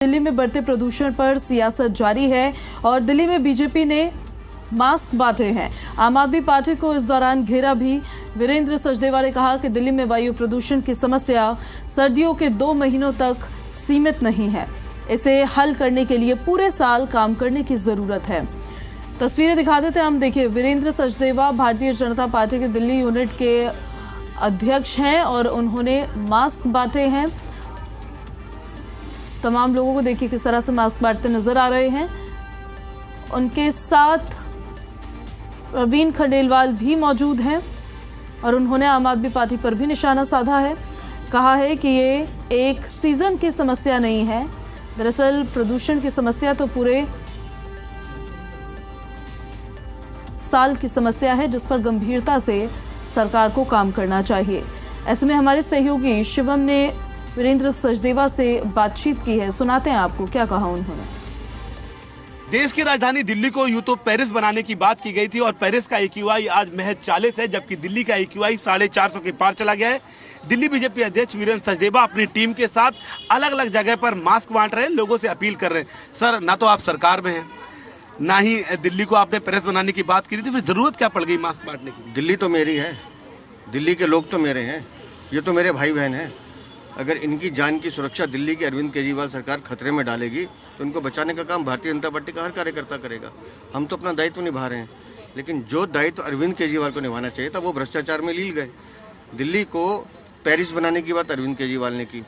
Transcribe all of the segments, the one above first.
दिल्ली में बढ़ते प्रदूषण पर सियासत जारी है और दिल्ली में बीजेपी ने मास्क बांटे हैं। आम आदमी पार्टी को इस दौरान घेरा भी। वीरेंद्र सचदेवा ने कहा कि दिल्ली में वायु प्रदूषण की समस्या सर्दियों के 2 महीनों तक सीमित नहीं है। इसे हल करने के लिए पूरे साल काम करने की जरूरत है। तस्वीरें दिखा देते हैं हम। देखिए, वीरेंद्र सचदेवा भारतीय जनता पार्टी के दिल्ली यूनिट के अध्यक्ष हैं और उन्होंने मास्क बांटे हैं। तमाम लोगों को देखिए किस तरह से मास्क बांटते नजर आ रहे हैं। उनके साथ प्रवीण खंडेलवाल भी मौजूद हैं और उन्होंने आम आदमी पार्टी पर भी निशाना साधा है। कहा है कि ये एक सीजन की समस्या नहीं है, दरअसल प्रदूषण की समस्या तो पूरे साल की समस्या है, जिस पर गंभीरता से सरकार को काम करना चाहिए। ऐसे में हमारे सहयोगी शिवम ने वीरेंद्र सचदेवा से बातचीत की है। सुनाते हैं आपको क्या कहा उन्होंने। देश की राजधानी दिल्ली को यूं तो पेरिस बनाने की बात की गई थी और पेरिस का AQI आज महज 40 है, जबकि दिल्ली का AQI 450 के पार चला गया है। दिल्ली बीजेपी अध्यक्ष वीरेंद्र सचदेवा अपनी टीम के साथ अलग अलग जगह पर मास्क बांट रहे हैं, लोगों से अपील कर रहे हैं। सर, ना तो आप सरकार में हैं, ना ही दिल्ली को आपने पेरिस बनाने की बात की थी, फिर जरूरत क्या पड़ गई मास्क बांटने की? दिल्ली तो मेरी है, दिल्ली के लोग तो मेरे हैं, ये तो मेरे भाई बहन हैं। अगर इनकी जान की सुरक्षा दिल्ली की अरविंद केजरीवाल सरकार खतरे में डालेगी तो उनको बचाने का काम भारतीय जनता पार्टी का हर कार्यकर्ता करेगा। हम तो अपना दायित्व निभा रहे हैं, लेकिन जो दायित्व अरविंद केजरीवाल को निभाना चाहिए था वो भ्रष्टाचार में लील गए। दिल्ली को पेरिस बनाने की बात अरविंद केजरीवाल ने की।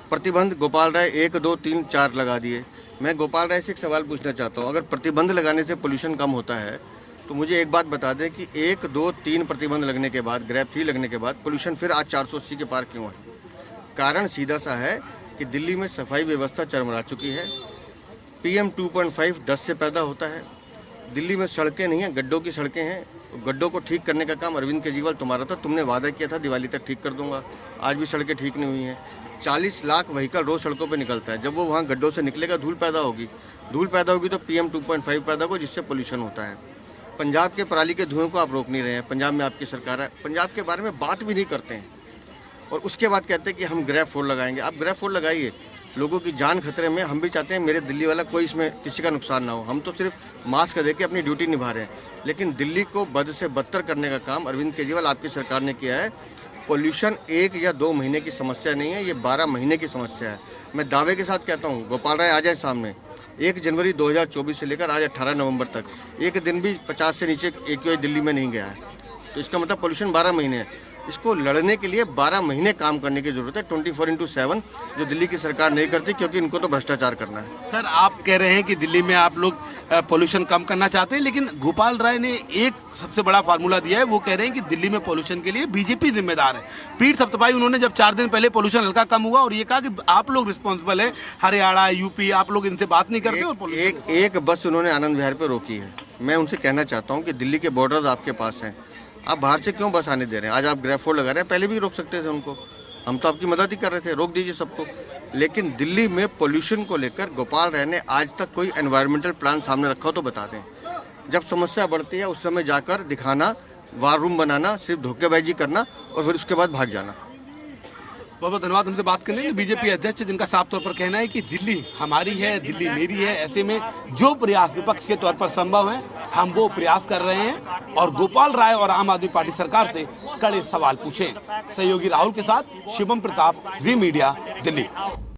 प्रतिबंध गोपाल राय 1, 2, 3, 4 लगा दिए। मैं गोपाल राय से एक सवाल पूछना चाहता हूँ, अगर प्रतिबंध लगाने से पोल्यूशन कम होता है तो मुझे एक बात बता दें कि 1, 2, 3 प्रतिबंध लगने के बाद, ग्रैब 3 लगने के बाद पोल्यूशन फिर आज 480 के पार क्यों है? कारण सीधा सा है कि दिल्ली में सफाई व्यवस्था चरमरा चुकी है। PM 2.5 डस्ट से पैदा होता है। दिल्ली में सड़कें नहीं हैं, गड्ढों की सड़कें हैं। गड्ढों को ठीक करने का काम अरविंद केजरीवाल तुम्हारा था, तुमने वादा किया था दिवाली तक ठीक कर दूंगा। आज भी सड़कें ठीक नहीं हुई हैं। 40 लाख व्हीकल रोज सड़कों पर निकलता है। जब वो वहाँ गड्ढों से निकलेगा धूल पैदा होगी। धूल पैदा होगी तो PM 2.5 पैदा होगा, जिससे पोल्यूशन होता है। पंजाब के पराली के धुएं को आप रोक नहीं रहे हैं। पंजाब में आपकी सरकार है, पंजाब के बारे में बात भी नहीं करते हैं और उसके बाद कहते हैं कि हम ग्रैब 4 लगाएंगे। आप ग्रैब 4 लगाइए, लोगों की जान खतरे में। हम भी चाहते हैं मेरे दिल्ली वाला कोई इसमें किसी का नुकसान ना हो। हम तो सिर्फ मास्क दे के अपनी ड्यूटी निभा रहे हैं, लेकिन दिल्ली को बद से बदतर करने का काम अरविंद केजरीवाल आपकी सरकार ने किया है। पोल्यूशन 1 या 2 महीने की समस्या नहीं है, ये 12 महीने की समस्या है। मैं दावे के साथ कहता हूँ, गोपाल राय आ जाए सामने। 1 जनवरी 2024 से लेकर आज 18 नवंबर तक एक दिन भी 50 से नीचे AQI दिल्ली में नहीं गया है, तो इसका मतलब पोल्यूशन 12 महीने है। इसको लड़ने के लिए 12 महीने काम करने की जरूरत है, 24/7, जो दिल्ली की सरकार नहीं करती, क्योंकि इनको तो भ्रष्टाचार करना है। सर, आप कह रहे हैं कि दिल्ली में आप लोग पोल्यूशन कम करना चाहते हैं, लेकिन गोपाल राय ने एक सबसे बड़ा फार्मूला दिया है। वो कह रहे हैं कि दिल्ली में पोल्यूशन के लिए बीजेपी जिम्मेदार है। पीठ थपथपाई उन्होंने जब 4 दिन पहले पोल्यूशन हल्का कम हुआ और ये कहा कि आप लोग रिस्पॉन्सिबल है, हरियाणा, UP, आप लोग इनसे बात नहीं करते। एक बस उन्होंने आनंद विहार पे रोकी है। मैं उनसे कहना चाहता हूँ कि दिल्ली के बॉर्डर्स आपके पास हैं, आप बाहर से क्यों बस आने दे रहे हैं? आज आप ग्रैब 4 लगा रहे हैं, पहले भी रोक सकते थे उनको। हम तो आपकी मदद ही कर रहे थे, रोक दीजिए सबको। लेकिन दिल्ली में पोल्यूशन को लेकर गोपाल राय ने आज तक कोई एनवायरमेंटल प्लान सामने रखा हो तो बता दें। जब समस्या बढ़ती है उस समय जाकर दिखाना, वार रूम बनाना, सिर्फ धोखेबाजी करना और फिर उसके बाद भाग जाना। बहुत बहुत धन्यवाद हमसे बात करने के लिए। बीजेपी अध्यक्ष जिनका साफ तौर पर कहना है कि दिल्ली हमारी है, दिल्ली मेरी है। ऐसे में जो प्रयास विपक्ष के तौर पर संभव है, हम वो प्रयास कर रहे हैं और गोपाल राय और आम आदमी पार्टी सरकार से कड़े सवाल पूछें। सहयोगी राहुल के साथ शिवम प्रताप, जी मीडिया, दिल्ली।